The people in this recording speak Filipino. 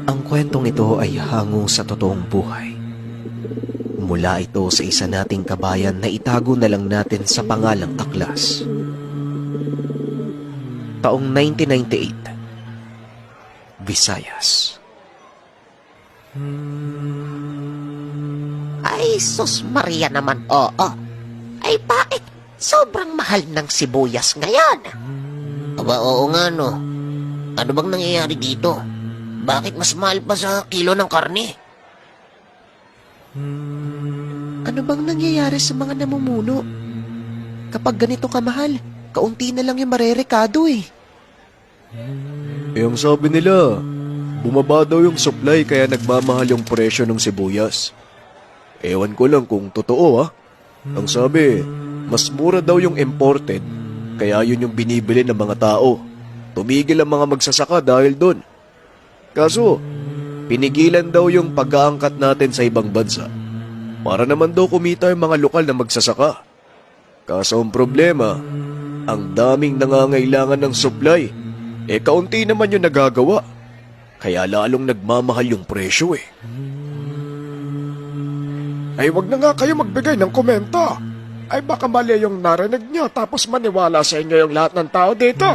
Ang kwentong ito ay hango sa totoong buhay. Mula ito sa isa nating kabayan na itago na lang natin sa pangalang Aklas. Taong 1998, Visayas. Ay, sus Maria naman, oo. Ay, bakit? Sobrang mahal ng sibuyas ngayon. Aba, oo nga, no. Ano bang nangyayari dito? Bakit mas mahal pa sa kilo ng karne? Ano bang nangyayari sa mga namumuno? Kapag ganito kamahal, kaunti na lang yung marerekado eh. Ang sabi nila, bumaba daw yung supply kaya nagmamahal yung presyo ng sibuyas. Ewan ko lang kung totoo Ang sabi, mas mura daw yung imported, kaya yun yung binibili ng mga tao. Tumigil ang mga magsasaka dahil doon. Kaso, pinigilan daw yung pag-aangkat natin sa ibang bansa. Para naman daw kumita yung mga lokal na magsasaka. Kaso ang problema, ang daming nangangailangan ng supply. Kaunti naman yung nagagawa. Kaya lalong nagmamahal yung presyo eh. Ay, wag na nga kayo magbigay ng komento. Ay, baka mali yung narinig nyo tapos maniwala sa inyo yung lahat ng tao dito.